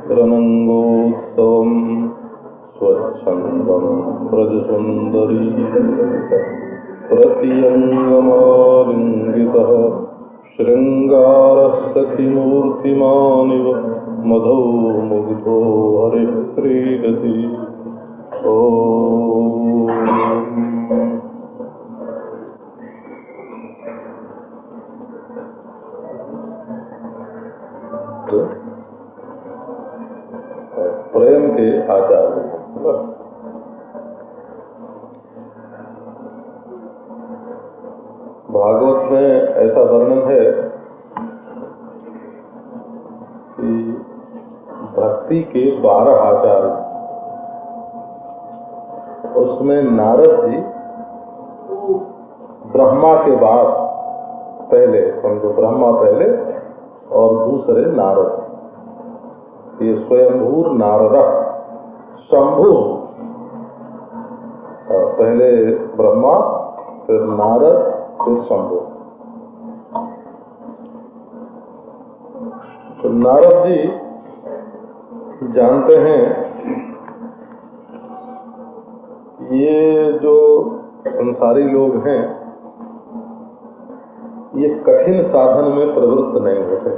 रनंगोत्सवम् स्वच्छन्दं व्रजसुन्दरी प्रतियङ्गमालिङ्गितः शृङ्गारः सखिमूर्तिमानिव मधौ मुग्धो हरिः क्रीडति। प्रेम के आचार्य भागवत में ऐसा वर्णन है कि भक्ति के 12 आचार्य, उसमें नारद जी ब्रह्मा के बाद पहले, समझो ब्रह्मा पहले और दूसरे नारद, ये स्वयंभूर नारद शंभु, पहले ब्रह्मा फिर नारद फिर शंभु। तो नारद जी जानते हैं ये जो संसारी लोग हैं ये कठिन साधन में प्रवृत्त नहीं होते,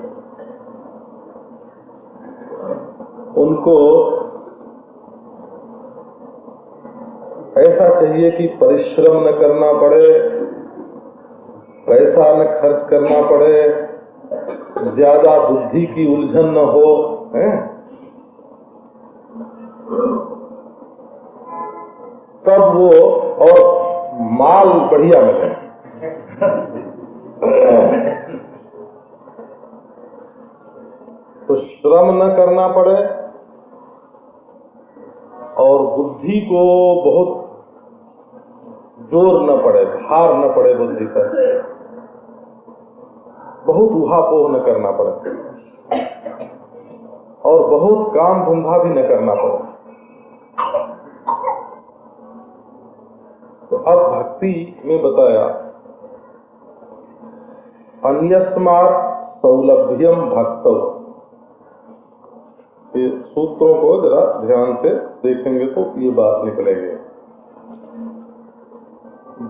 उनको ऐसा चाहिए कि परिश्रम न करना पड़े, पैसा न खर्च करना पड़े, ज्यादा बुद्धि की उलझन न हो, हैं? तब वो और माल बढ़िया मिले। तो श्रम न करना पड़े और बुद्धि को बहुत जोर न पड़े, भार न पड़े बुद्धि पर, बहुत उहापोह न करना पड़े और बहुत काम धंधा भी न करना पड़े। तो अब भक्ति में बताया अन्यस्मात् सौलभ्यम भक्तौ। ये सूत्रों को जरा ध्यान से देखेंगे तो ये बात निकलेगी।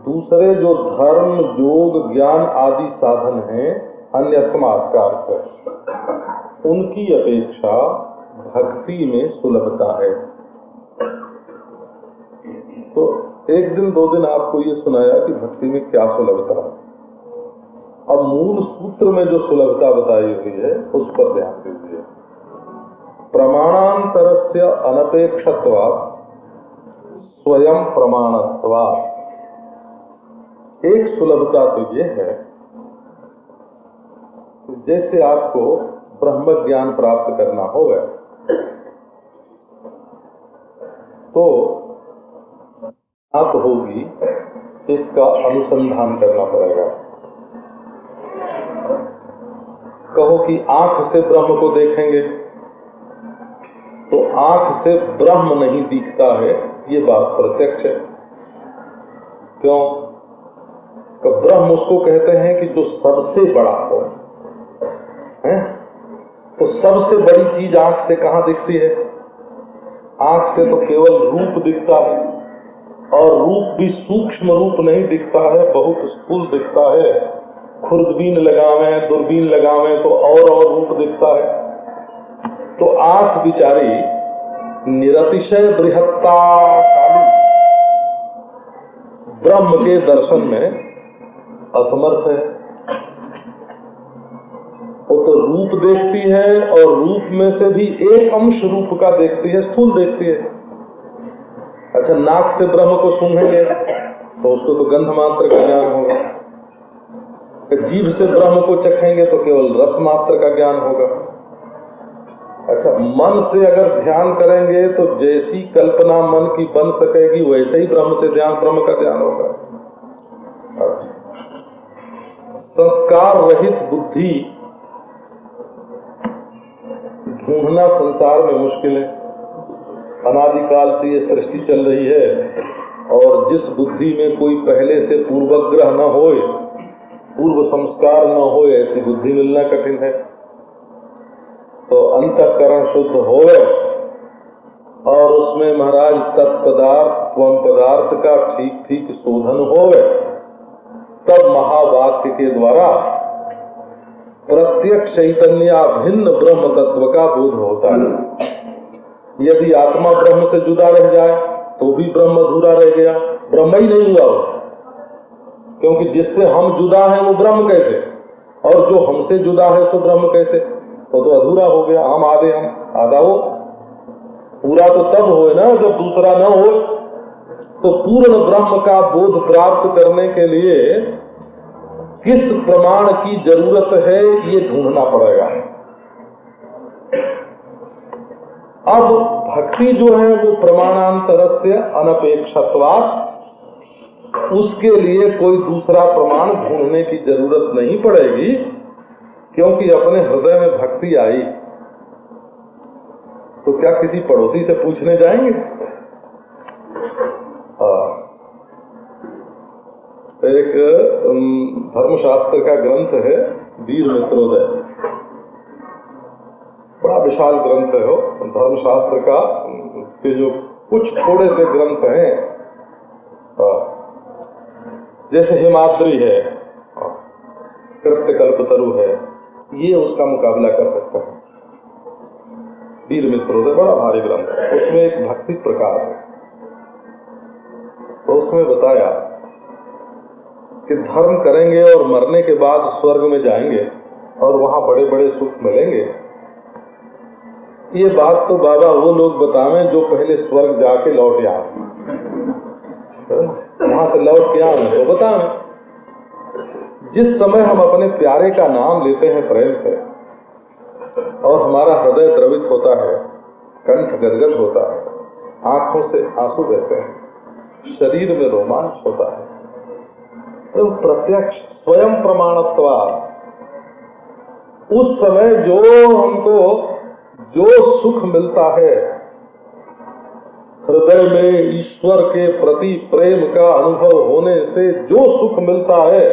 दूसरे जो धर्म योग ज्ञान आदि साधन हैं अन्यस्मात् का अर्थ है, उनकी अपेक्षा भक्ति में सुलभता है। तो एक दिन दो दिन आपको ये सुनाया कि भक्ति में क्या सुलभता है। अब मूल सूत्र में जो सुलभता बताई हुई है उस पर ध्यान दीजिए। प्रमाणांतरस्य अनपेक्षत्वात् स्वयं प्रमाणत्वात्। एक सुलभता तो ये है जैसे आपको ब्रह्म ज्ञान प्राप्त करना होगा तो आप होगी, इसका अनुसंधान करना पड़ेगा। कहो कि आंख से ब्रह्म को देखेंगे तो आंख से ब्रह्म नहीं दिखता है, ये बात प्रत्यक्ष है। क्यों? कि ब्रह्म उसको कहते हैं कि जो सबसे बड़ा हो, है? तो सबसे बड़ी चीज आंख से कहां दिखती है? आंख से तो केवल रूप दिखता है, और रूप भी सूक्ष्म रूप नहीं दिखता है, बहुत स्थूल दिखता है। खुर्दबीन लगावे, दूरबीन लगावे तो और रूप दिखता है। तो आंख बिचारी निरतिशय बृहत्ता काली ब्रह्म के दर्शन में असमर्थ है। वो तो रूप देखती है और रूप में से भी एक अंश रूप का देखती है, स्थूल देखती है। अच्छा, नाक से ब्रह्म को सूंघेंगे तो उसको तो गंध मात्र का ज्ञान होगा। जीभ से ब्रह्म को चखेंगे तो केवल रस मात्र का ज्ञान होगा। अच्छा, मन से अगर ध्यान करेंगे तो जैसी कल्पना मन की बन सकेगी वैसे ही ब्रह्म का ध्यान होगा। अच्छा, संस्कार रहित बुद्धि ढूंढना संसार में मुश्किल है। अनादिकाल से ये सृष्टि चल रही है और जिस बुद्धि में कोई पहले से पूर्वग्रह न होए, पूर्व संस्कार न होए, ऐसी बुद्धि मिलना कठिन है। तो अंतःकरण शुद्ध होवे और उसमें महाराज तत्पदार्थ त्वम पदार्थ का ठीक ठीक शोधन होवे, तब महावाक्य के द्वारा प्रत्यक्ष चैतन्य भिन्न ब्रह्म तत्व का बोध होता है। यदि आत्मा ब्रह्म से जुदा रह जाए तो भी ब्रह्म अधूरा रह गया, ब्रह्म ही नहीं हुआ वो। क्योंकि जिससे हम जुदा हैं वो ब्रह्म कैसे, और जो हमसे जुदा है तो ब्रह्म कैसे, वो तो अधूरा हो गया। हम आधे, हम आधा हो। पूरा तो तब होए ना जब दूसरा न हो। तो पूर्ण ब्रह्म का बोध प्राप्त करने के लिए किस प्रमाण की जरूरत है ये ढूंढना पड़ेगा। अब भक्ति जो है वो प्रमाणांतरस्य अनपेक्षत्वात्, उसके लिए कोई दूसरा प्रमाण ढूंढने की जरूरत नहीं पड़ेगी, क्योंकि अपने हृदय में भक्ति आई तो क्या किसी पड़ोसी से पूछने जाएंगे? एक धर्मशास्त्र का ग्रंथ है वीर मित्रोदय, बड़ा विशाल ग्रंथ है वो धर्मशास्त्र का, के जो कुछ थोड़े से ग्रंथ हैं, जैसे हिमाद्री है, कृत्यकल्पतरु है, ये उसका मुकाबला कर सकता है। वीर मित्रोदय बड़ा भारी ग्रंथ है, उसमें एक भक्ति प्रकाश है। तो उसमें बताया कि धर्म करेंगे और मरने के बाद स्वर्ग में जाएंगे और वहां बड़े बड़े सुख मिलेंगे। ये बात तो बाबा वो लोग बतावें जो पहले स्वर्ग जाके लौट आए, वहां से लौट के आए तो बतावें। जिस समय हम अपने प्यारे का नाम लेते हैं प्रेम से और हमारा हृदय द्रवित होता है, कंठ गदगद होता है, आंखों से आंसू बहते हैं, शरीर में रोमांच होता है, तो प्रत्यक्ष स्वयं प्रमाणत्वात् उस समय जो हमको जो सुख मिलता है, हृदय में ईश्वर के प्रति प्रेम का अनुभव होने से जो सुख मिलता है,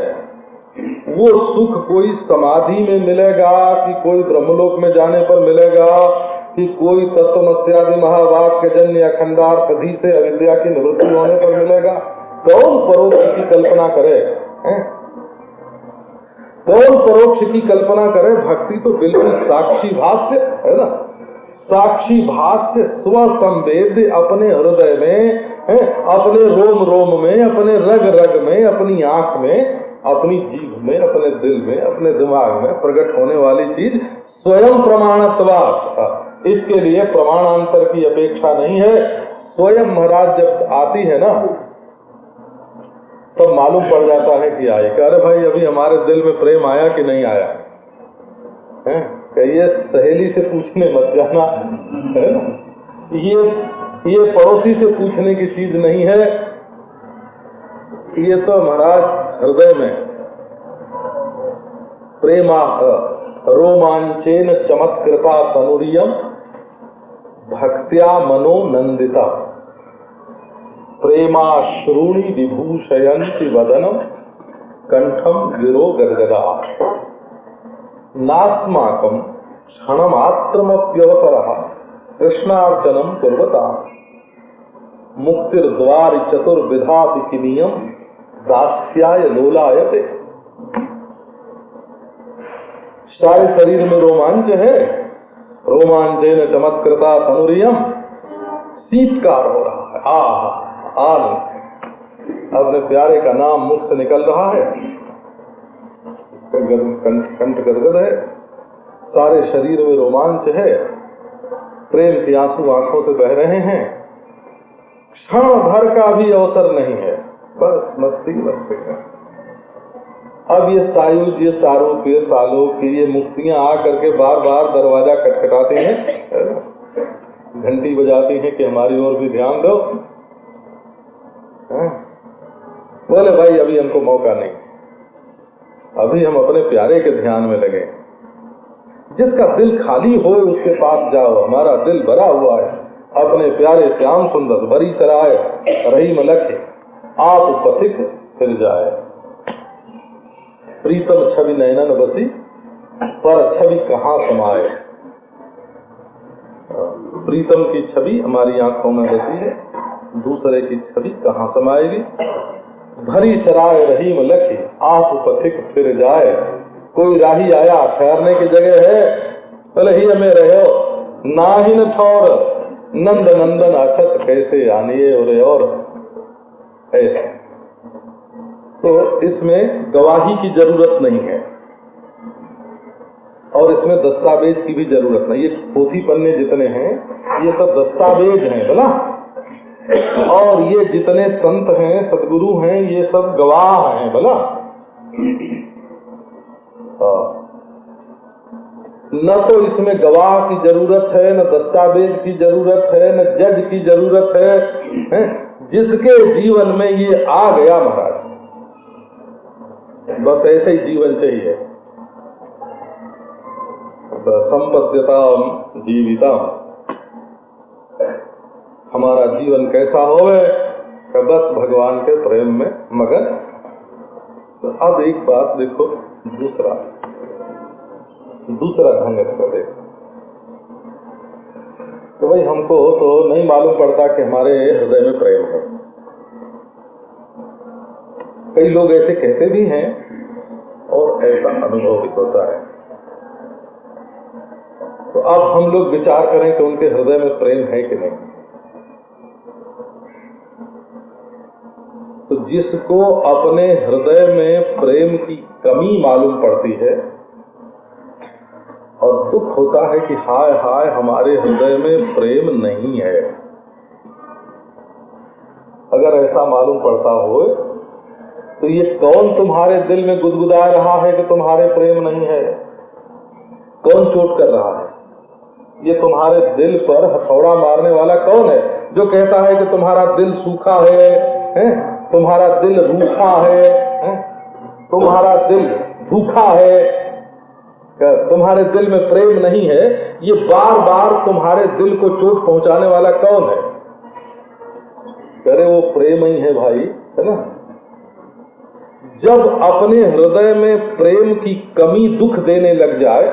वो सुख कोई समाधि में मिलेगा कि कोई ब्रह्मलोक में जाने पर मिलेगा कि कोई तत्वमस्यादि महावाक्य जन्य अखंडार्थधि से अविद्या की निवृत्ति होने पर मिलेगा? कौन परोक्ष की कल्पना करे? कौन परोक्ष की कल्पना करे? भक्ति तो बिल्कुल साक्षी भाष्य है ना, साक्षी भाष्य स्वसंवेद्य अपने हृदय में, अपने रोम रोम में, अपने रग रग में, अपनी आंख में, अपनी जीभ में, अपने दिल में, अपने दिमाग में प्रकट होने वाली चीज स्वयं प्रमाणत्वात्। इसके लिए प्रमाणांतर की अपेक्षा नहीं है। स्वयं महाराज जब आती है ना तब तो मालूम पड़ जाता है कि आई। अरे भाई अभी हमारे दिल में प्रेम आया कि नहीं आया है? ये सहेली से पूछने मत जाना, है ना? ये पड़ोसी से पूछने की चीज नहीं है। ये तो महाराज हृदय में प्रेमा रोमांचेन चमत्कृता तनुरियम भक्त्या मनो नंदिता प्रेमाश्रूणि विभूषयन्ति वदनम कंठम गिरो गदगदा नास्माकं क्षणमात्रमप्यवसरः कृष्णार्चनं कुर्वता मुक्तिर्द्वारि चतुर्विधाति किनियम दास्याय लोलायते। सारे शरीर में रोमांच है, रोमांचेन चमत्कृता तनुरियम, शीतकार हो रहा है, अपने प्यारे का नाम मुख से निकल रहा है, कंठ गदगद है, सारे शरीर में रोमांच है, प्रेम के आंसू आंखों से बह रहे हैं, क्षण भर का भी अवसर नहीं है, बस मस्ती मस्ती है। अब ये सायुज, ये सारूप, ये सालोक, ये मुक्तियां आ करके बार बार दरवाजा खटखटाती हैं, घंटी बजाती हैं कि हमारी ओर भी ध्यान दो। बोले भाई अभी हमको मौका नहीं, अभी हम अपने प्यारे के ध्यान में लगे। जिसका दिल खाली हो उसके पास जाओ, हमारा दिल भरा हुआ है अपने प्यारे श्याम सुंदर बरी सराय रहीम लखे आप पथिक फिर जाए। प्रीतम छवि नैनन बसी पर छवि कहाँ समाये, प्रीतम की छवि हमारी आंखों में बसी है, दूसरे की छवि कहाँ समाएगी। भरी सराय रहीम लखी आप पथिक फिर जाए, कोई राही आया ठहरने की जगह है, भले ही हमें रहो नाहिन ठौर, नंद नंदन अछत कैसे आनिए और ऐसे। तो इसमें गवाही की जरूरत नहीं है और इसमें दस्तावेज की भी जरूरत नहीं। ये पोथी पन्ने जितने हैं ये सब दस्तावेज हैं बोला, और ये जितने संत हैं सदगुरु हैं ये सब गवाह हैं बोला। न तो इसमें गवाह की जरूरत है, न दस्तावेज की जरूरत है, न जज की जरूरत है? जिसके जीवन में ये आ गया महाराज, बस ऐसे ही जीवन चाहिए। संपद्यता जीविता, हमारा जीवन कैसा होवे कि बस भगवान के प्रेम में मगन। तो अब एक बात देखो, दूसरा ढंग इसका देखो। तो भाई हमको तो नहीं मालूम पड़ता कि हमारे हृदय में प्रेम है। कई लोग ऐसे कहते भी हैं और ऐसा अनुभव भी होता है। तो अब हम लोग विचार करें कि उनके हृदय में प्रेम है कि नहीं। तो जिसको अपने हृदय में प्रेम की कमी मालूम पड़ती है और दुख होता है कि हाय हाय हमारे हृदय में प्रेम नहीं है, अगर ऐसा मालूम पड़ता हो तो ये कौन तुम्हारे दिल में गुदगुदा रहा है कि तुम्हारे प्रेम नहीं है? कौन चोट कर रहा है? ये तुम्हारे दिल पर हथौड़ा मारने वाला कौन है जो कहता है कि तुम्हारा दिल सूखा है? तुम्हारा दिल रूखा है? तुम्हारा दिल भूखा है, तुम्हारे दिल में प्रेम नहीं है? ये बार बार तुम्हारे दिल को चोट पहुंचाने वाला कौन है? अरे वो प्रेम ही है भाई, है ना। जब अपने हृदय में प्रेम की कमी दुख देने लग जाए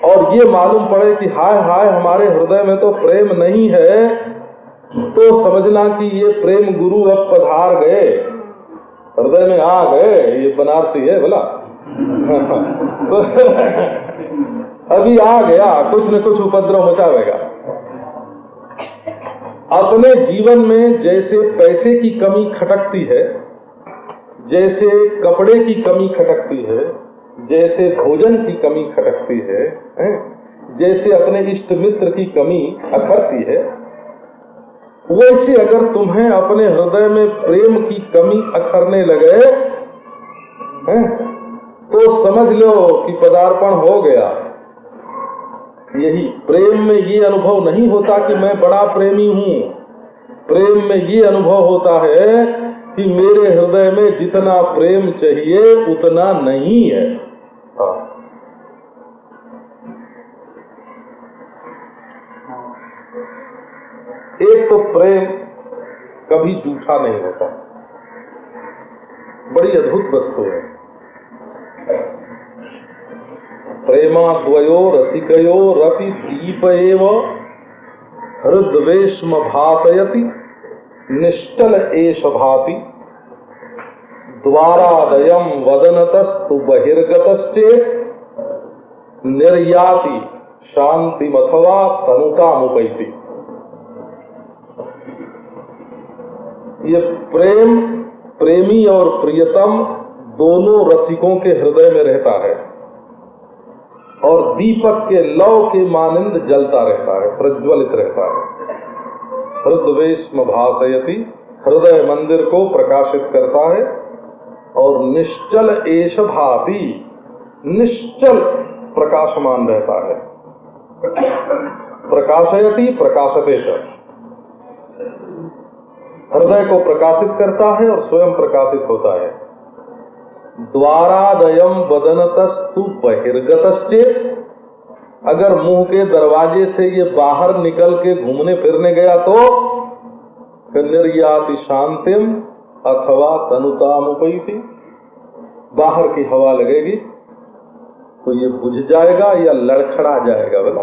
और ये मालूम पड़े कि हाय हाय हमारे हृदय में तो प्रेम नहीं है, तो समझना कि ये प्रेम गुरु अब पधार गए, हृदय में आ गए। ये बनारसी है बोला अभी आ गया, कुछ न कुछ उपद्रव मचावेगा। अपने जीवन में जैसे पैसे की कमी खटकती है, जैसे कपड़े की कमी खटकती है, जैसे भोजन की कमी खटकती है, जैसे अपने इष्ट मित्र की कमी अखरती है, वैसे अगर तुम्हें अपने हृदय में प्रेम की कमी अखरने लगे तो समझ लो कि पदार्पण हो गया। यही प्रेम में ये अनुभव नहीं होता कि मैं बड़ा प्रेमी हूँ। प्रेम में ये अनुभव होता है कि मेरे हृदय में जितना प्रेम चाहिए उतना नहीं है। एक तो प्रेम कभी झूठा नहीं होता, बड़ी अद्भुत वस्तु है। प्रेमा द्वयो रसिकयो रपि दीप एव हृद्वेश्म भासयति निष्टल एष भाति द्वारादयम् वदनतस्तु बहिर्गतश्चेत् निर्याति शांतिमथवा तनुतामुपैति। ये प्रेम प्रेमी और प्रियतम दोनों रसिकों के हृदय में रहता है और दीपक के लौ के मानिंद जलता रहता है, प्रज्वलित रहता है। हृद्वेश्म भासयति, हृदय मंदिर को प्रकाशित करता है। और निश्चल एष भाति, निश्चल प्रकाशमान रहता है। प्रकाशयति प्रकाशते च, हृदय को प्रकाशित करता है और स्वयं प्रकाशित होता है। द्वारादयम् वदनतस्तु बहिर्गतश्चेत्, अगर मुंह के दरवाजे से ये बाहर निकल के घूमने फिरने गया तो निर्याति शांतिम अथवा तनुतामुपैति, बाहर की हवा लगेगी तो ये बुझ जाएगा या लड़खड़ा जाएगा। बोला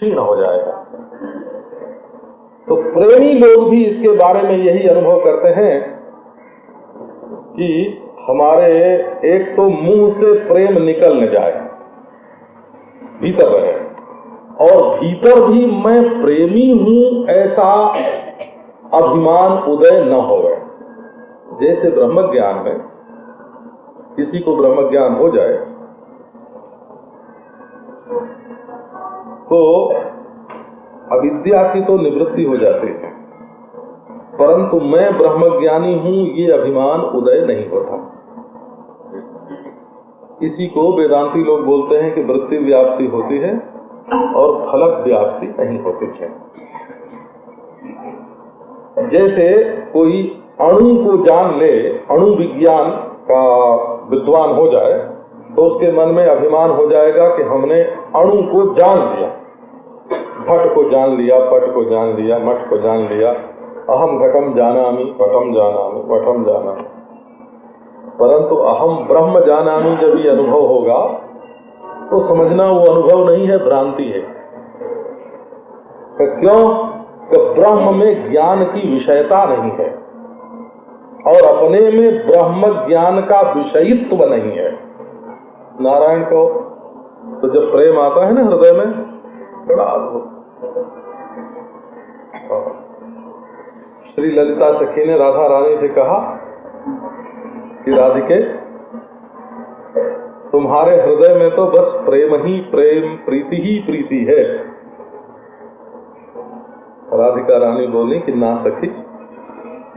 क्षीण हो जाएगा। तो प्रेमी लोग भी इसके बारे में यही अनुभव करते हैं कि हमारे एक तो मुंह से प्रेम निकल न जाए, भीतर रहे, और भीतर भी मैं प्रेमी हूं ऐसा अभिमान उदय न होवे। जैसे ब्रह्म ज्ञान में किसी को ब्रह्म ज्ञान हो जाए तो अविद्या की तो निवृत्ति हो जाती है, परंतु मैं ब्रह्मज्ञानी हूं ये अभिमान उदय नहीं होता। इसी को वेदांती लोग बोलते हैं कि वृत्ति व्याप्ति होती है और फलक व्याप्ति नहीं होती है। जैसे कोई अणु को जान ले, अणु विज्ञान का विद्वान हो जाए तो उसके मन में अभिमान हो जाएगा कि हमने अणु को जान लिया, घट को जान लिया, पट को जान लिया, मठ को जान लिया, अहम घटम जानामि, पटम जानामि, मठम जानामि। परंतु अहम ब्रह्म जानामि जब ये अनुभव होगा तो समझना वो अनुभव नहीं है, भ्रांति है। क्यों? कि ब्रह्म में ज्ञान की विषयता नहीं है और अपने में ब्रह्म ज्ञान का विषयित्व नहीं है। नारायण को तो जब प्रेम आता है ना हृदय में, बड़ा अद्भुत। श्री ललिता सखी ने राधा रानी से कहा कि राधिके, तुम्हारे हृदय में तो बस प्रेम ही प्रेम, प्रीति ही प्रीति है। राधिका रानी बोली कि ना सखी,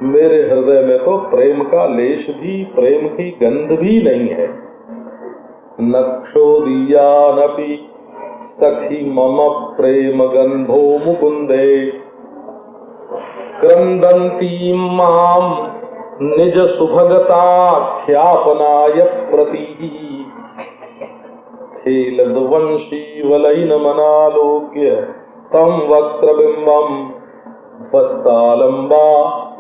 मेरे हृदय में तो प्रेम का लेश भी, प्रेम की गंध भी नहीं है। नक्षोदीयानपि सखी मम प्रेम गंधो मुकुंदे क्रंदंती माम निज सुभगता ख्यापनाय प्रतीहि खेलद्वंशी वलैन मनालोक्य तम वक्त्रबिंबम ध्वस्तालंबा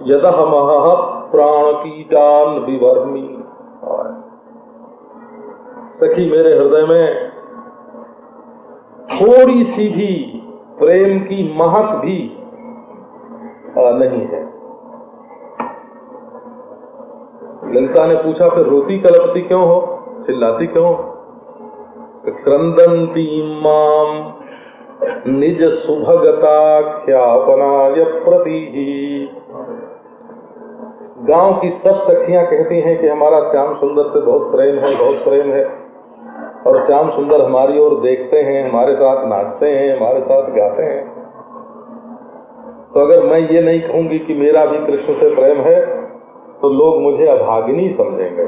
यदहमः प्राणकीटान विवर्मि। सखी, मेरे हृदय में थोड़ी सी भी प्रेम की महक भी नहीं है। ललिता ने पूछा, फिर रोती कलपती क्यों हो, चिल्लाती क्यों हो? क्रंदंती माम निज सुभगता ख्यापनाय प्रतीहि। गांव की सब सखियां कहती हैं कि हमारा श्याम सुंदर से बहुत प्रेम है, बहुत प्रेम है, और श्याम सुंदर हमारी ओर देखते हैं, हमारे साथ नाचते हैं, हमारे साथ गाते हैं। तो अगर मैं ये नहीं कहूंगी कि मेरा भी कृष्ण से प्रेम है तो लोग मुझे अभागिनी समझेंगे।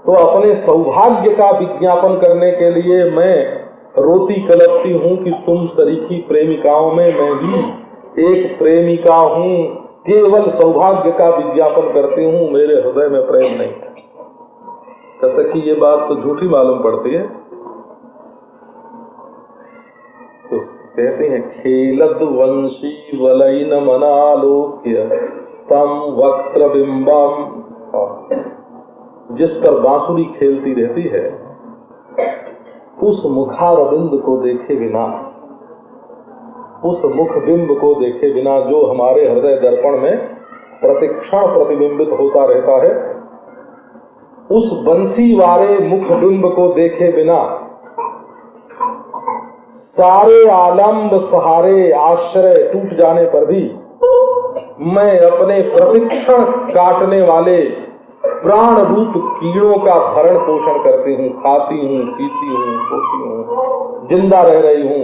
तो अपने सौभाग्य का विज्ञापन करने के लिए मैं रोती कलपती हूँ कि तुम सरीखी प्रेमिकाओं में मैं भी एक प्रेमिका हूँ, केवल सौभाग्य का विज्ञापन करती हूँ, मेरे हृदय में प्रेम नहीं है। तो सखी, ये बात तो झूठी मालूम पड़ती है। तो कहते हैं खेलद वंशी वलैन मनालोक्य तम वक्त्रबिंबम। जिस पर बांसुरी खेलती रहती है उस मुखारविंद को देखे बिना, उस मुख बिंब को देखे बिना जो हमारे हृदय दर्पण में प्रतिक्षण प्रतिबिंबित होता रहता है, उस बंसी वाले मुख बिंब को देखे बिना सारे आलम्ब सहारे आश्रय टूट जाने पर भी मैं अपने प्रतिक्षण काटने वाले प्राण रूप कीड़ों का भरण पोषण करती हूँ, खाती हूँ, पीती हूँ, सोती हूँ, जिंदा रह रही हूँ।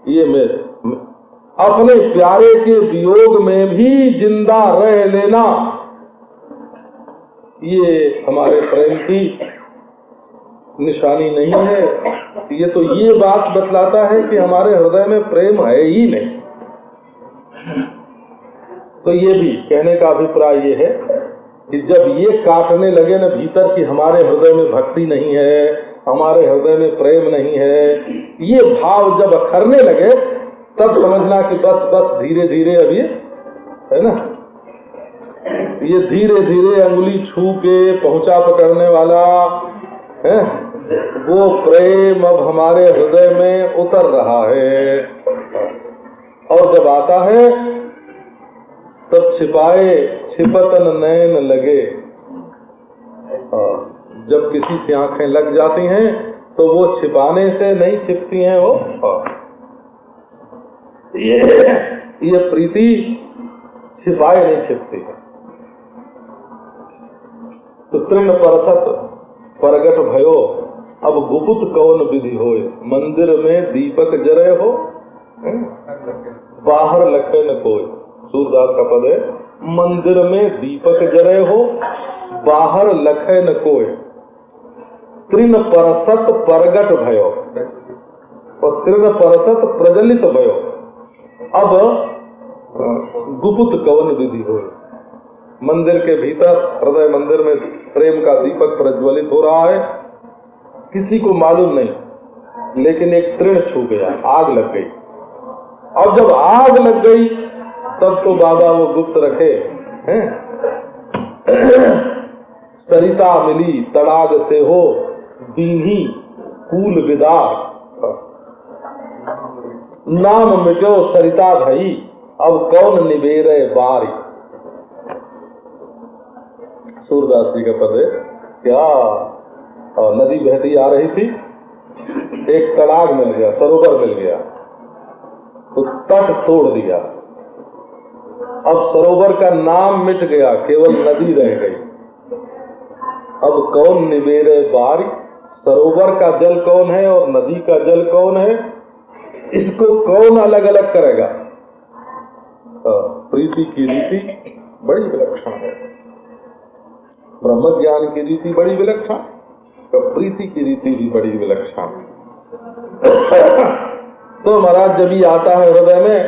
ये मैं अपने प्यारे के वियोग में भी जिंदा रह लेना, ये हमारे प्रेम की निशानी नहीं है। ये तो ये बात बतलाता है कि हमारे हृदय में प्रेम है ही नहीं। तो ये भी कहने का अभिप्राय ये है कि जब ये काटने लगे न भीतर कि हमारे हृदय में भक्ति नहीं है, हमारे हृदय में प्रेम नहीं है, ये भाव जब अखरने लगे तब समझना कि बस बस धीरे धीरे अब ये है ना, ये धीरे धीरे अंगुली छू के पहुंचा पकड़ने वाला है, वो प्रेम अब हमारे हृदय में उतर रहा है, और जब आता है तब छिपाए छिपतन नैन लगे। जब किसी से आंखें लग जाती हैं तो वो छिपाने से नहीं छिपती हैं, वो ये प्रीति छिपाए नहीं छिपती है। तो तृण परसत परगट भयो, अब गुपुत कौन विधि होए। मंदिर में दीपक जरे हो, बाहर लखे न कोई। सूरदास का पद है, मंदिर में दीपक जरे हो, बाहर लखे न कोई। तृण परसत परगट भयो, और तृण परसत प्रज्वलित भयो, अब गुप्त कवन विधि हो। मंदिर के भीतर, हृदय मंदिर में प्रेम का दीपक प्रज्वलित हो रहा है, किसी को मालूम नहीं, लेकिन एक तृण छू गया, आग लग गई। और जब आग लग गई तब तो बाबा वो गुप्त रखे हैं। सरिता मिली तड़ाग से हो, दीन्ही कूल विदार। नाम मिटो सरिता भई, अब कौन निबेरे बारी। सूरदास जी का पद है। क्या नदी बहती आ रही थी, एक तड़ाग मिल गया, सरोवर मिल गया, तो तट तोड़ दिया। अब सरोवर का नाम मिट गया, केवल नदी रह गई। अब कौन निबेरे बारी। सरोवर का जल कौन है और नदी का जल कौन है, इसको कौन अलग अलग करेगा। प्रीति की रीति बड़ी विलक्षण है, ब्रह्म ज्ञान की रीति बड़ी विलक्षण, तो प्रीति की रीति भी बड़ी विलक्षण। तो महाराज जब ही आता है हृदय में,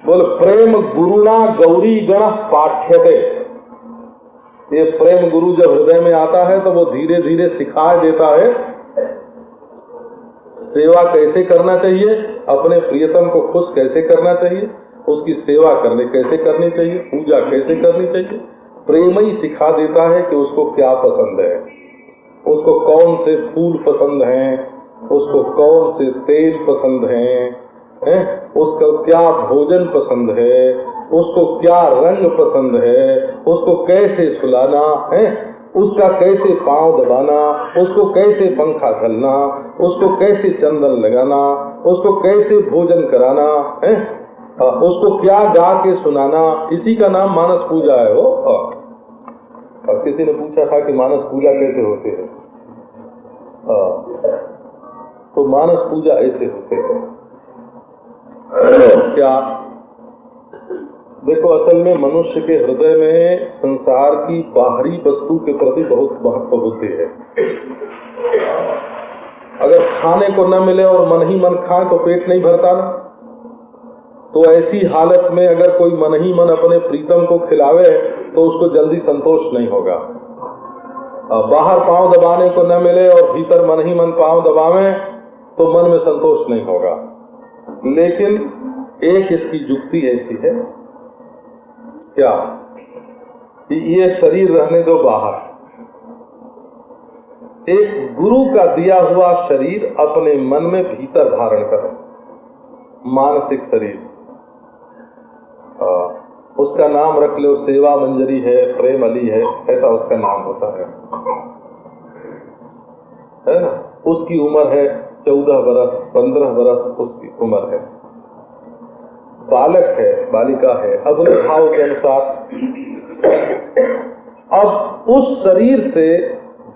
बोल प्रेम गुरुणा गौरी गण पाठ्यते। ये प्रेम गुरु जब हृदय में आता है तो वो धीरे धीरे सिखा देता है सेवा कैसे करना चाहिए, अपने प्रियतम को खुश कैसे करना चाहिए, उसकी सेवा करने कैसे करनी चाहिए, पूजा कैसे करनी चाहिए। प्रेम ही सिखा देता है कि उसको क्या पसंद है, उसको कौन से फूल पसंद हैं, उसको कौन से तेल पसंद हैं, उसको क्या भोजन पसंद है, उसको क्या रंग पसंद है, उसको कैसे सुलाना है, उसका कैसे पांव दबाना, उसको कैसे पंखा झलना, उसको कैसे चंदन लगाना, उसको कैसे भोजन कराना है, उसको क्या गा के सुनाना। इसी का नाम मानस पूजा है। वो और किसी ने पूछा था कि मानस पूजा कैसे होती है, तो मानस पूजा ऐसे होते हैं। क्या देखो, असल में मनुष्य के हृदय में संसार की बाहरी वस्तु के प्रति बहुत महत्व होती है। अगर खाने को न मिले और मन ही मन खाए तो पेट नहीं भरता ना। तो ऐसी हालत में अगर कोई मन ही मन अपने प्रीतम को खिलावे तो उसको जल्दी संतोष नहीं होगा। बाहर पांव दबाने को न मिले और भीतर मन ही मन पांव दबावे तो मन में संतोष नहीं होगा। लेकिन एक इसकी युक्ति ऐसी है, क्या ये शरीर रहने दो बाहर, एक गुरु का दिया हुआ शरीर अपने मन में भीतर धारण करो, मानसिक शरीर। उसका नाम रख लो सेवा मंजरी है, प्रेम अली है, ऐसा उसका नाम होता है ना। उसकी उम्र है 14 बरस, 15 बरस उसकी उम्र है, बालक है, बालिका है, अपने भाव के अनुसार। अब उस शरीर से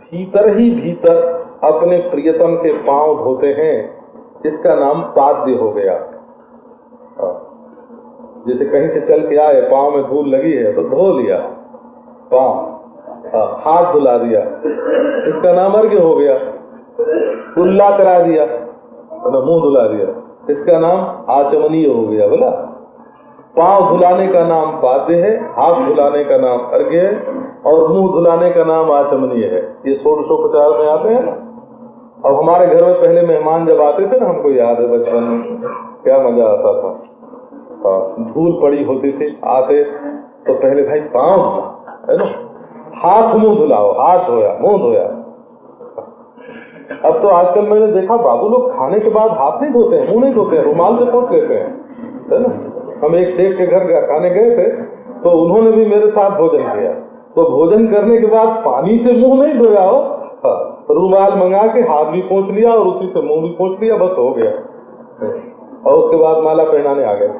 भीतर ही भीतर अपने प्रियतम के पांव धोते हैं, इसका नाम पाद्य हो गया। जैसे कहीं से चल के आए, पांव में धूल लगी है तो धो लिया पांव, हाथ धुला दिया, इसका नाम अर्घ्य हो गया। कुल्ला करा दिया, मुंह धुला दिया, इसका नाम आचमनीय हो गया। बोला पांव धुलाने का नाम पाद्य है, हाथ धुलाने का नाम अर्घ्य है, और मुंह धुलाने का नाम आचमनीय है। ये 1650 में आते हैं ना। अब हमारे घर में पहले मेहमान जब आते थे ना, हमको याद है बचपन में क्या मजा आता था। धूल पड़ी होती थी, आते तो पहले भाई पांव है ना, हाथ मुंह धुलाओ, हाथ धोया मुंह धोया। अब तो आजकल मैंने देखा बाबू लोग खाने के बाद हाथ नहीं धोते हैं, मुंह नहीं धोते हैं, रुमाल से पोंछ लेते हैं, है ना। हम एक शेख के घर खाने गए थे तो उन्होंने भी मेरे साथ भोजन किया, तो भोजन करने के बाद पानी से मुंह नहीं धोया हो, रुमाल मंगा के हाथ भी पोंछ लिया और उसी से मुंह भी पोंछ लिया, बस हो गया। और उसके बाद माला पहनाने आ गए।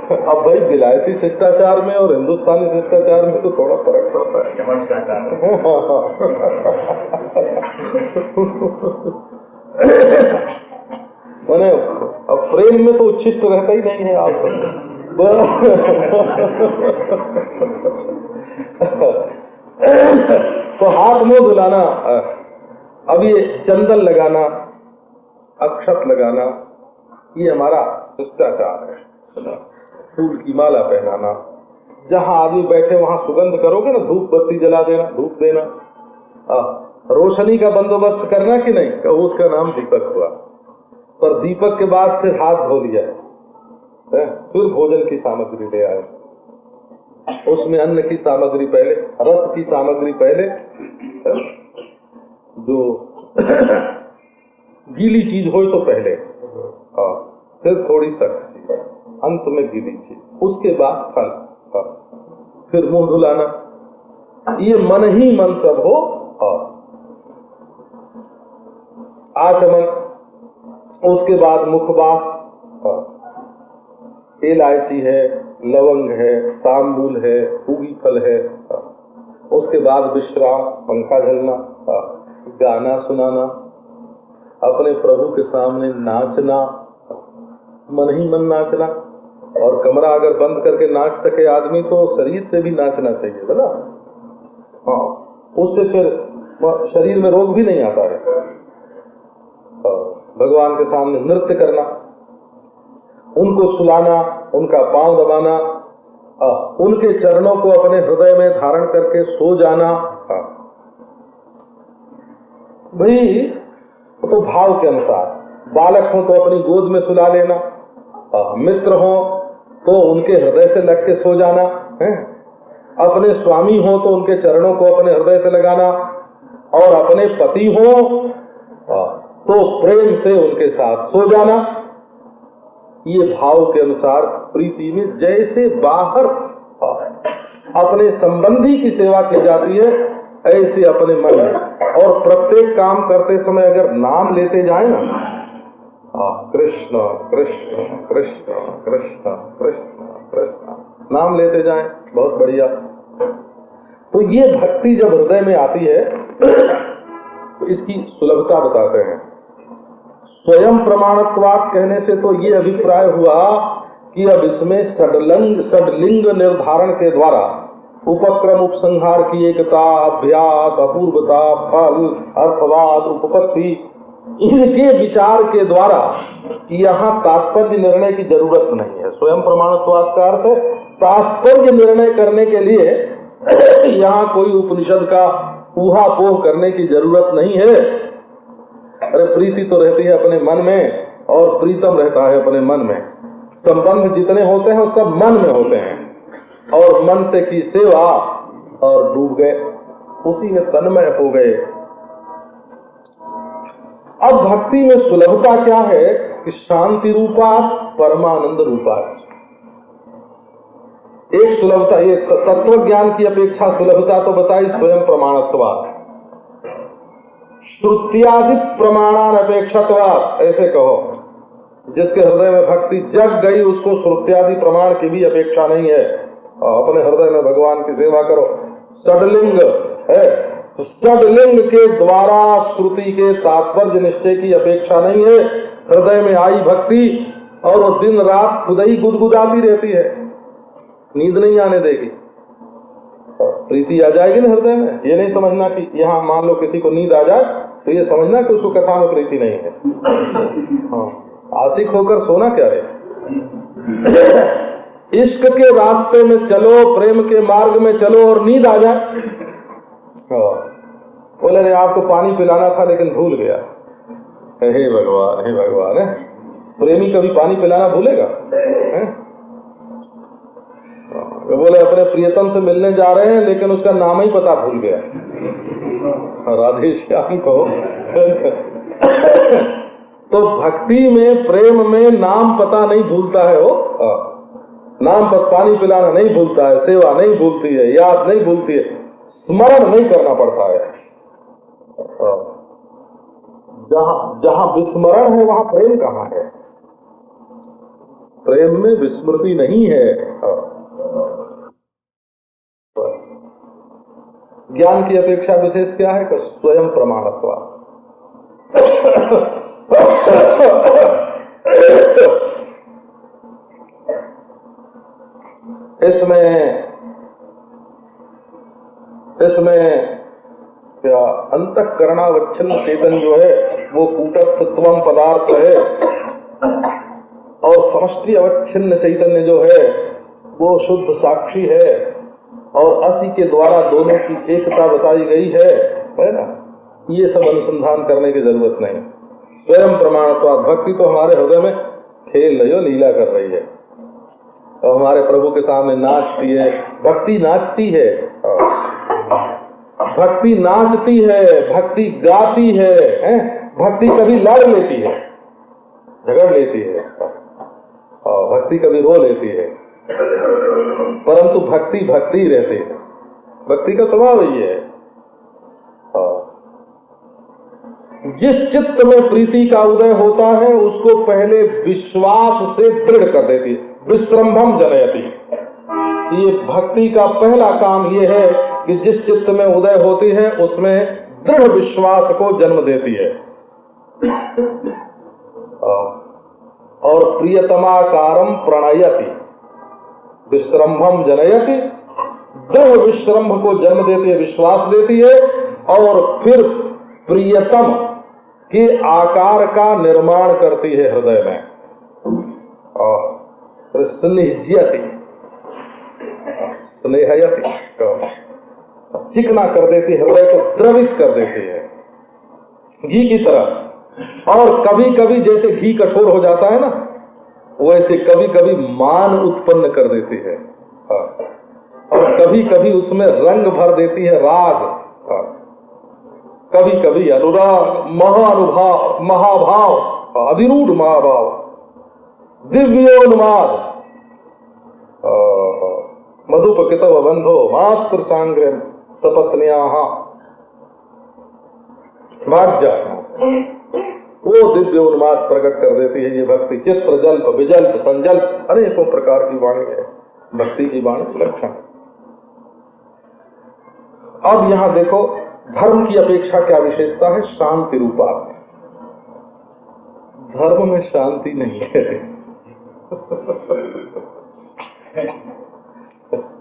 अब भाई विलायती शिष्टाचार में और हिंदुस्तानी शिष्टाचार में तो थोड़ा फर्क पड़ता है। मैंने अब प्रेम में तो उच्छिष्ट रहता ही नहीं है आप। तो हाथ मुंह धुलाना, अब ये चंदन लगाना, अक्षत लगाना, ये हमारा शिष्टाचार है। फूल की माला पहनाना, जहां आदमी बैठे वहां सुगंध करोगे ना, धूप बत्ती जला देना, धूप देना, रोशनी का बंदोबस्त करना कि नहीं, कहो उसका नाम दीपक हुआ। पर दीपक के बाद फिर हाथ धो लिया, फिर भोजन की सामग्री ले आए, उसमें अन्न की सामग्री पहले, रस की सामग्री पहले, जो गीली चीज हो तो पहले, फिर थोड़ी सख्त चीज, अंत में गीली चीज, उसके बाद फल, फिर मुंह धुलाना, ये मन ही मन सब हो। आचमन, उसके बाद मुखवास, इलायची है, लवंग है, तांबूल है, फूगी फल है, उसके बाद विश्राम, पंखा झलना, गाना सुनाना, अपने प्रभु के सामने नाचना, मन ही मन नाचना। और कमरा अगर बंद करके नाच सके आदमी तो शरीर से भी नाचना चाहिए, है ना। हाँ, उससे फिर शरीर में रोग भी नहीं आता है। भगवान के सामने नृत्य करना, उनको सुलाना, उनका पांव दबाना, उनके चरणों को अपने हृदय में धारण करके सो जाना। भाई तो भाव के अनुसार, बालक हो तो अपनी गोद में सुला लेना, मित्र हो तो उनके हृदय से लग के सो जाना है, अपने स्वामी हो तो उनके चरणों को अपने हृदय से लगाना, और अपने पति हो तो प्रेम से उनके साथ सो जाना। ये भाव के अनुसार प्रीति में जैसे बाहर अपने संबंधी की सेवा की जाती है, ऐसे अपने मन में, और प्रत्येक काम करते समय अगर नाम लेते जाए ना, कृष्ण कृष्ण कृष्ण कृष्ण कृष्ण कृष्ण नाम लेते जाएं, बहुत बढ़िया। तो ये भक्ति जब हृदय में आती है तो इसकी सुलभता बताते हैं। स्वयं प्रमाणत्वात् कहने से तो ये अभिप्राय हुआ कि अब इसमें षडलिंग निर्धारण के द्वारा उपक्रम उपसंहार की एकता, अभ्यास, अपूर्वता, फल, अर्थवाद, उपपत्ति, इनके विचार के द्वारा यहाँ तात्पर्य निर्णय की जरूरत नहीं है। स्वयं प्रमाणत्वात् का अर्थ है तात्पर्य निर्णय करने के लिए यहाँ कोई उपनिषद का ऊहापोह करने की जरूरत नहीं है। अरे प्रीति तो रहती है अपने मन में, और प्रीतम रहता है अपने मन में। संबंध जितने होते हैं सब मन में होते हैं, और मन से की सेवा और डूब गए, उसी में तन्मय हो गए। अब भक्ति में सुलभता क्या है कि शांति रूपा, परमानंद रूपा। एक सुलभता, ये तत्व ज्ञान की अपेक्षा सुलभता तो बताई स्वयं प्रमाणत्वात्, श्रुत्यादि प्रमाणान अपेक्षात्वात्, ऐसे कहो। जिसके हृदय में भक्ति जग गई उसको श्रुत्यादि प्रमाण की भी अपेक्षा नहीं है। अपने हृदय में भगवान की सेवा करो। षडलिंग है, षडलिंग के द्वारा श्रुति के तात्पर्य निश्चय की अपेक्षा नहीं है। हृदय में आई भक्ति और वो दिन रात खुद ही गुदगुदाती रहती है, नींद नहीं आने देगी। प्रीति आ जाएगी ना हृदय में। ये नहीं समझना कि यहाँ मान लो किसी को नींद आ जाए तो ये समझना कि उसको कथा में प्रीति नहीं है। हाँ, आशिक होकर सोना क्या है। इश्क के रास्ते में चलो, प्रेम के मार्ग में चलो और नींद आ जाए। बोले रे आपको पानी पिलाना था लेकिन भूल गया। हे भगवान, हे भगवान। प्रेमी कभी पानी पिलाना भूलेगा? तो बोले अपने प्रियतम से मिलने जा रहे हैं लेकिन उसका नाम ही पता भूल गया। राधे श्याम को तो भक्ति में, प्रेम में नाम पता नहीं भूलता है वो। नाम पर पानी पिलाना नहीं भूलता है, सेवा नहीं भूलती है, याद नहीं भूलती है, स्मरण नहीं करना पड़ता है। जहाँ विस्मरण है वहाँ प्रेम कहाँ है? प्रेम में विस्मृति नहीं है। ज्ञान की अपेक्षा विशेष क्या है कि स्वयं प्रमाणत्व। इसमें क्या अंतःकरणावच्छिन्न चेतन जो है वो कूटस्थत्वम पदार्थ है, और समष्टि अवच्छिन्न चैतन्य जो है वो शुद्ध साक्षी है, और असी के द्वारा दोनों की एकता बताई गई है ना। ये सब अनुसंधान करने की जरूरत नहीं। स्वयं प्रमाणत्वात् भक्ति तो हमारे हृदय में खेल रही हो, लीला कर रही है, और हमारे प्रभु के सामने नाचती है। भक्ति नाचती है, भक्ति नाचती है, भक्ति गाती है, भक्ति कभी लड़ लेती है, झगड़ लेती है, और भक्ति कभी रो लेती है, परंतु भक्ति भक्ति रहती है। भक्ति का स्वभाव ही है। जिस चित्त में प्रीति का उदय होता है उसको पहले विश्वास से दृढ़ कर देती है, विश्रम्भम जनयति। ये भक्ति का पहला काम ये है कि जिस चित्त में उदय होती है उसमें दृढ़ विश्वास को जन्म देती है, और प्रियतमाकारम प्रणयति, विश्रम्भम जनयति, दृढ़ विश्रम्भ को जन्म देती है, विश्वास देती है, और फिर प्रियतम के आकार का निर्माण करती है हृदय में, और स्निह्यति, स्नेहयति, चिकना कर देती है, हृदय को द्रवित कर देती है घी की तरह। और कभी कभी जैसे घी कठोर हो जाता है ना, वैसे कभी कभी मान उत्पन्न कर देती है, और कभी कभी उसमें रंग भर देती है, राग, कभी कभी अनुराग, महानुभाव, महाभाव, अधिरूढ़ महाभाव, दिव्योन्माद, मधुपकितव बंधो मास्त्र सांग्रम सपत्न्याः भाग्य, वो दिव्य उन्माद प्रकट कर देती है ये भक्ति। चित्र जल्प, विजल्प, संजल्प, अनेकों प्रकार की वाणी है भक्ति की वाणी लक्षण। अब यहाँ देखो धर्म की अपेक्षा क्या विशेषता है? शांति रूपा। धर्म में शांति नहीं है।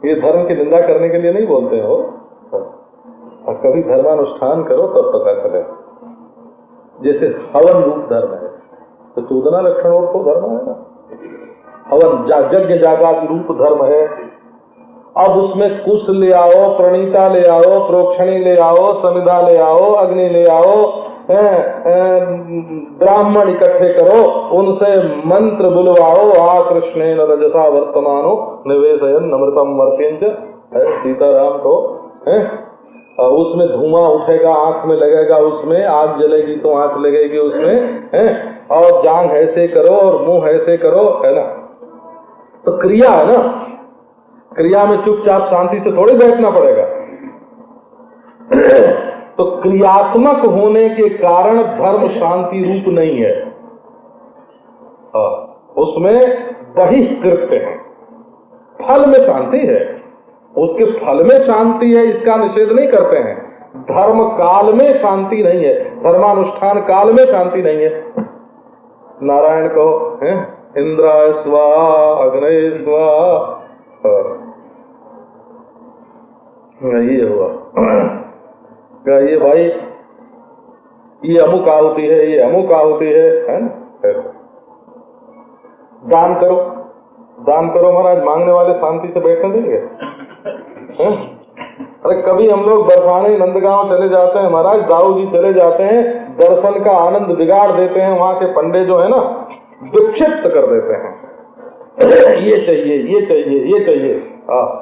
ये धर्म की निंदा करने के लिए नहीं बोलते हो, और कभी धर्मानुष्ठान करो तब पता चले। जैसे हवन रूप धर्म है तो चोदना लक्षण और तो धर्म है ना। हवन यज्ञ जागात रूप धर्म है। अब उसमें कुश ले आओ, प्रणीता ले आओ, प्रोक्षणी ले आओ, समिधा ले आओ, अग्नि ले आओ, ब्राह्मण इकट्ठे करो, उनसे मंत्र बुलवाओ, आ कृष्णेन रजसा वर्तमानो निवेशयन् अमृतम वर्त्यंच, सीताराम को उसमें धुआं उठेगा, आंख में लगेगा, उसमें आग जलेगी तो आंख लगेगी उसमें, और जांघ ऐसे करो और मुंह ऐसे करो, है ना। तो क्रिया है ना, क्रिया में चुपचाप शांति से थोड़ी बैठना पड़ेगा। तो क्रियात्मक होने के कारण धर्म शांति रूप नहीं है, उसमें बहिष्कृत्य है। फल में शांति है, उसके फल में शांति है, इसका निषेध नहीं करते हैं। धर्म काल में शांति नहीं है, धर्मानुष्ठान काल में शांति नहीं है। नारायण कहो, इंद्राय स्वाहा, अग्नये स्वाहा, ये हुआ ये भाई, ये अमुक आहुति है, ये अमुक आहुति है ना। दान करो, दान करो महाराज, मांगने वाले शांति से बैठने देंगे? अरे कभी हम लोग बरसाने नंदगांव चले जाते हैं महाराज, दाऊ जी चले जाते हैं, दर्शन का आनंद बिगाड़ देते हैं। वहां के पंडे जो है ना, विक्षिप्त कर देते हैं। ये चाहिए, ये चाहिए, ये चाहिए।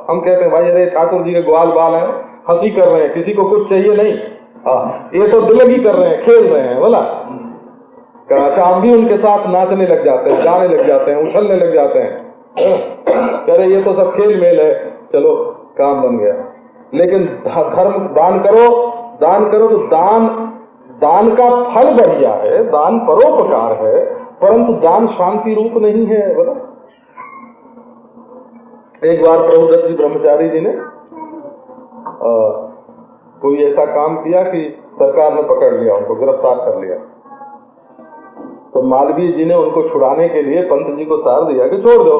हम कहते हैं भाई अरे ठाकुर जी के ग्वाल बाल हैं, हंसी कर रहे हैं, किसी को कुछ चाहिए नहीं। ये तो दिलगी कर रहे हैं, खेल रहे हैं बोला। अच्छा, हम भी उनके साथ नाचने लग जाते हैं, गाने लग जाते हैं, उछलने लग जाते हैं। कह रहे ये तो सब खेल मेल है, चलो काम बन गया। लेकिन धर्म दान करो, दान करो तो दान का फल बढ़िया है, दान परोपकार है, परंतु दान शांति रूप नहीं है बोला। एक बार प्रभुदत्त जी ब्रह्मचारी जी ने कोई ऐसा काम किया कि सरकार ने पकड़ लिया, उनको गिरफ्तार कर लिया। तो मालवीय जी ने उनको छुड़ाने के लिए पंत जी को तार दिया कि छोड़ दो।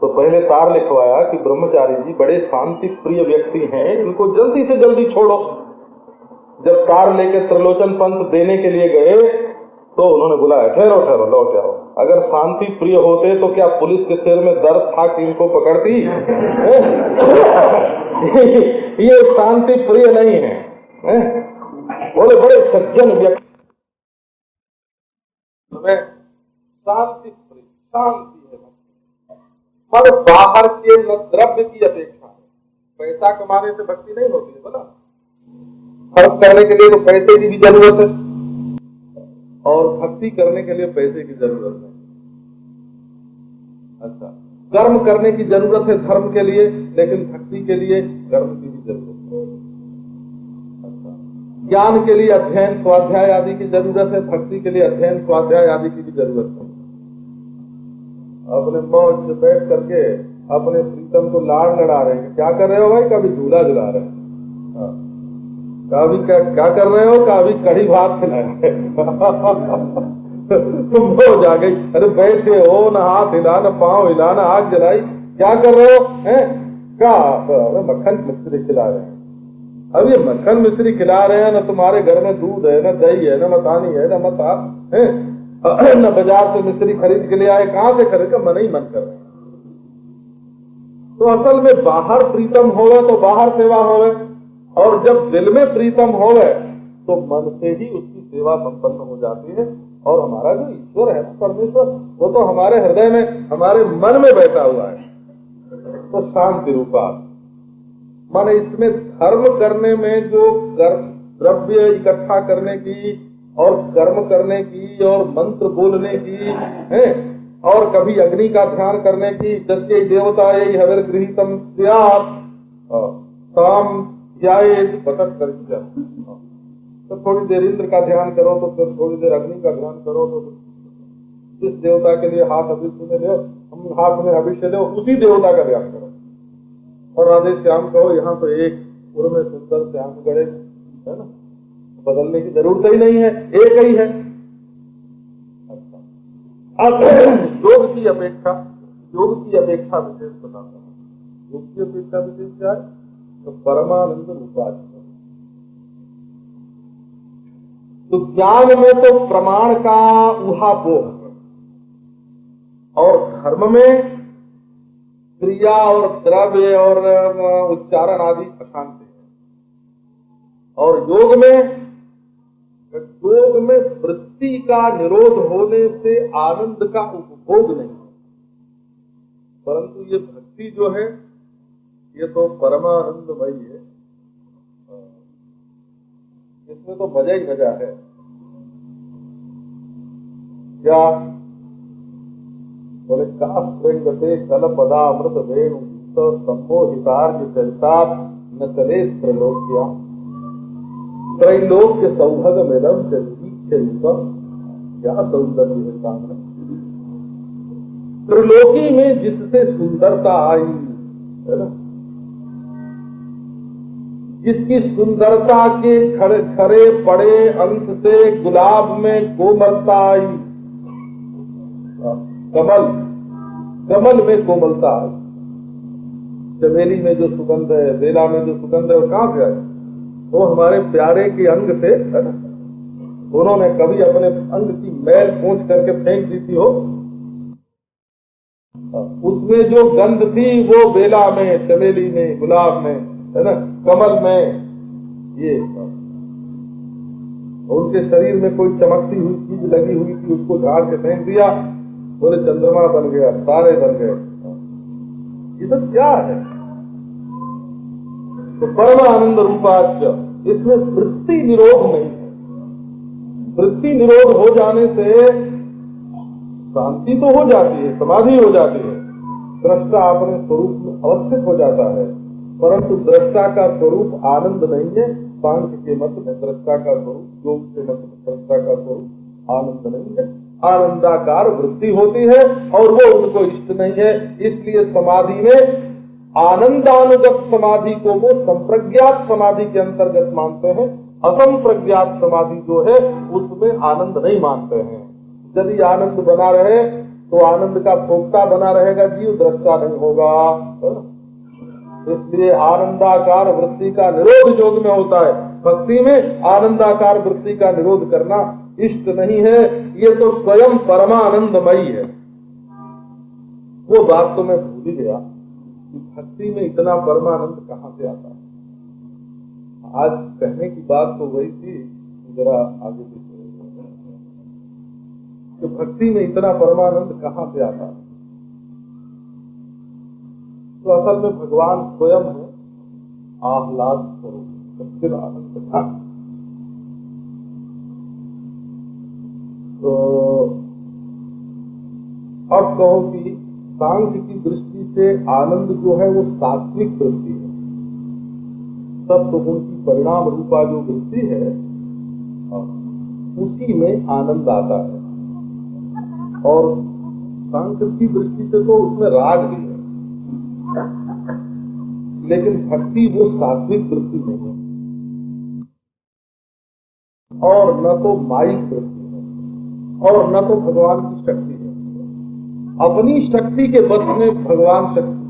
तो पहले तार लिखवाया कि ब्रह्मचारी जी बड़े शांति प्रिय व्यक्ति हैं, इनको जल्दी से जल्दी छोड़ो। जब तार लेके त्रिलोचन पंत देने के लिए गए तो उन्होंने बुलाया, ठहरो ठहरो, लौट आओ। अगर शांति प्रिय होते तो क्या पुलिस के सिर में दर्द था कि इनको पकड़ती? ये शांति प्रिय नहीं है, बोले बड़े सज्जन व्यक्ति, शांति प्रिय, शांति है। मतलब बाहर के न द्रव्य की अपेक्षा है, पैसा कमाने से भक्ति नहीं होती है बोला। खर्च करने के लिए तो पैसे की भी जरूरत है और भक्ति करने के लिए पैसे की जरूरत नहीं। अच्छा, कर्म करने की जरूरत है धर्म के लिए, लेकिन भक्ति के लिए कर्म की भी जरूरत है। अच्छा, ज्ञान के लिए अध्ययन स्वाध्याय आदि की जरूरत है, भक्ति के लिए अध्ययन स्वाध्याय आदि की भी जरूरत है। अपने मौज से बैठ करके अपने प्रीतम को लाड़ लड़ा रहे हैं, क्या कर रहे हो भाई? कभी झूला झुला रहे हैं, कभी क्या कर रहे हो? कभी कढ़ी भात खिला रहे तुम मौज आ गई। अरे बैठे हो, न हाथ हिला, न पाँव हिला, न आग जलाई, क्या कर रहे हो? क्या मक्खन मिश्री खिला रहे हैं। अब ये मक्खन मिश्री खिला रहे हैं, न तुम्हारे घर में दूध है, न दही है, न मतानी है, न मता है, न बाजार से मिश्री खरीद के ले आए, कहां से खरीद? का मन ही मन कर रहे हैं। तो असल में बाहर प्रीतम होवे तो बाहर सेवा होवे, और जब दिल में प्रीतम होवे तो मन से ही उसकी सेवा संपन्न हो जाती है। और हमारा जो ईश्वर है ना, परमेश्वर, वो तो हमारे हृदय में, हमारे मन में बैठा हुआ है। तो शांति रूपा मन, इसमें धर्म करने में जो द्रव्य इकट्ठा करने की और कर्म करने की और मंत्र बोलने की है, और कभी अग्नि का ध्यान करने की, जस्य देवता यही हविर गृहीतम स्यात् ताम ध्यायेत् पतत् कर्षिता। तो थोड़ी देर इंद्र का ध्यान करो, तो फिर थोड़ी देर अग्नि का ध्यान करो, तो जिस देवता के लिए हाथ अभिष्य लो, हम हाथ में अभिष्य लो, उसी देवता का ध्यान करो। और राधे श्याम कहो, यहाँ तो एक पूर्व में सुंदर श्याम गणेश है ना, बदलने की जरूरत ही नहीं है, एक ही है। अब योग की अपेक्षा विशेष बताता हूँ। योग की अपेक्षा विशेष क्या है? तो परमानंद रूपाच। तो ज्ञान में तो प्रमाण का ऊहापोह, और धर्म में क्रिया और द्रव्य और उच्चारण आदि अशांति है। और योग में वृत्ति का निरोध होने से आनंद का उपभोग नहीं है, परंतु ये भक्ति जो है ये तो परमानंदमयी है, इसमें तो मजा ही मजा है। क्या बोले? कास्ते कल पदामृत वेणु सम्मोहितार्य चरितात् न चले त्रैलोक्या त्रैलोक्य सौभग मिलम क्या सौंदर्य है सामने। त्रिलोकी में जिससे सुंदरता आई है ना, जिसकी सुंदरता के खड़े पड़े अंश से गुलाब में कोमलता आई, कमल में कोमलता आई। चमेली में जो सुगंध है, बेला में जो सुगंध है, वो कहां से आई? वो हमारे प्यारे के अंग से है ना। उन्होंने कभी अपने अंग की मैल पोंछ करके फेंक दी थी हो, उसमें जो गंध थी वो बेला में, चमेली में, गुलाब में है ना, कमल में। ये उनके शरीर में कोई चमकती हुई चीज लगी हुई थी, उसको झाड़ के फेंक दिया बोले चंद्रमा बन गया, तारे बन गए, ये सब क्या है? तो परमानंद रूपाच, इसमें वृत्ति निरोध नहीं है। वृत्ति निरोध हो जाने से शांति तो हो जाती है, समाधि हो जाती है, दृष्टा अपने स्वरूप में अवस्थित हो जाता है, परंतु दृष्टा का स्वरूप आनंद नहीं है। सांख्य के मत में दृष्टा का स्वरूप, योग के मत में दृष्टा का स्वरूप आनंद नहीं है, आनंदाकार वृत्ति होती है और वो उनको इष्ट नहीं है। इसलिए समाधि में आनंदानुगत समाधि को वो संप्रज्ञात समाधि के अंतर्गत मानते हैं, असंप्रज्ञात समाधि जो है उसमें आनंद नहीं मानते हैं। यदि आनंद बना रहे तो आनंद का भोक्ता बना रहेगा जीव, दृष्टा नहीं होगा। इसलिए आनंदाकार वृत्ति का निरोध योग में होता है। भक्ति में आनंदाकार वृत्ति का निरोध करना इष्ट नहीं है। ये तो स्वयं परमानंदमयी है। वो बात तो मैं भूल ही गया, भक्ति में इतना परमानंद कहाँ से आता है। आज कहने की बात तो वही थी, जरा आगे पीछे, तो भक्ति में इतना परमानंद कहाँ से आता है। तो असल में भगवान स्वयं है आह्लाद स्वरूप, सच्चिद आनंद था। तो अब कहो कि सांख्य की दृष्टि से आनंद जो है वो सात्विक वृत्ति है। सत्व गुण की परिणाम रूपा जो वृत्ति है उसी में आनंद आता है, और सांख्य की दृष्टि से तो उसमें राग भी है, लेकिन भक्ति वो सात्विक वृत्ति नहीं है और न तो माइक वृत्ति है और न तो भगवान की शक्ति है। अपनी शक्ति के बस में भगवान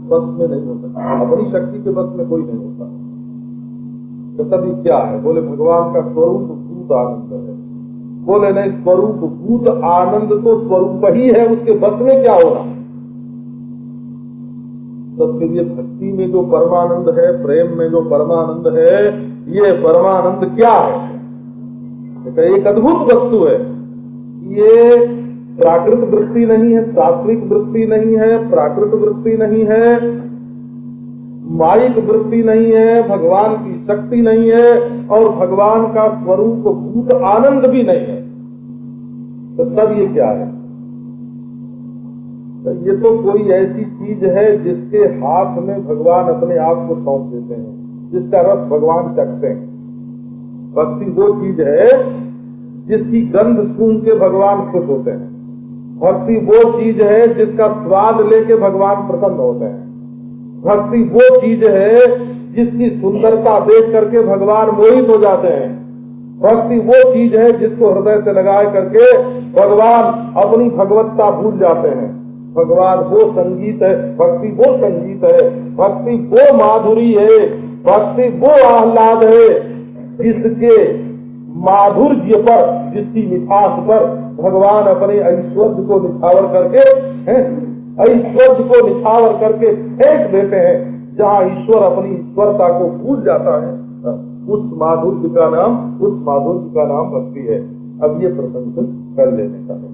बस में नहीं होता, अपनी शक्ति के बस में कोई नहीं होता। तो तभी क्या है? बोले भगवान का स्वरूप भूत आनंद है। बोले नहीं, स्वरूप भूत आनंद तो स्वरूप ही है, उसके बस में क्या होना। तो फिर ये भक्ति में जो परमानंद है, प्रेम में जो परमानंद है, ये परमानंद क्या है? एक अद्भुत वस्तु है। ये प्राकृत वृत्ति नहीं है, सात्विक वृत्ति नहीं है, प्राकृत वृत्ति नहीं है, माइक वृत्ति नहीं है, भगवान की शक्ति नहीं है और भगवान का स्वरूप भूत आनंद भी नहीं है। तो तब ये क्या है? तो ये तो कोई ऐसी चीज है जिसके हाथ में भगवान अपने आप को सौंप देते हैं, जिसका रस भगवान चखते हैं। भक्ति वो चीज है जिसकी गंध सूंघ के भगवान खुश होते हैं। भक्ति वो चीज है जिसका स्वाद लेके भगवान प्रसन्न होते हैं। भक्ति वो चीज है जिसकी सुंदरता देख करके भगवान मोहित हो जाते हैं। भक्ति वो चीज है जिसको हृदय से लगाए करके भगवान अपनी भगवत्ता भूल जाते हैं। भगवान वो संगीत है, भक्ति वो संगीत है, भक्ति वो माधुरी है, भक्ति वो आह्लाद है जिसके माधुर्य पर, जिसकी मिठास पर भगवान अपने ऐश्वर्य को निछावर करके ऐश्वर्य को निछावर करके फेंक देते हैं। जहाँ ईश्वर अपनी ईश्वरता को भूल जाता है, उस माधुर्य का नाम भक्ति है। अब ये प्रसंग कर लेने का है।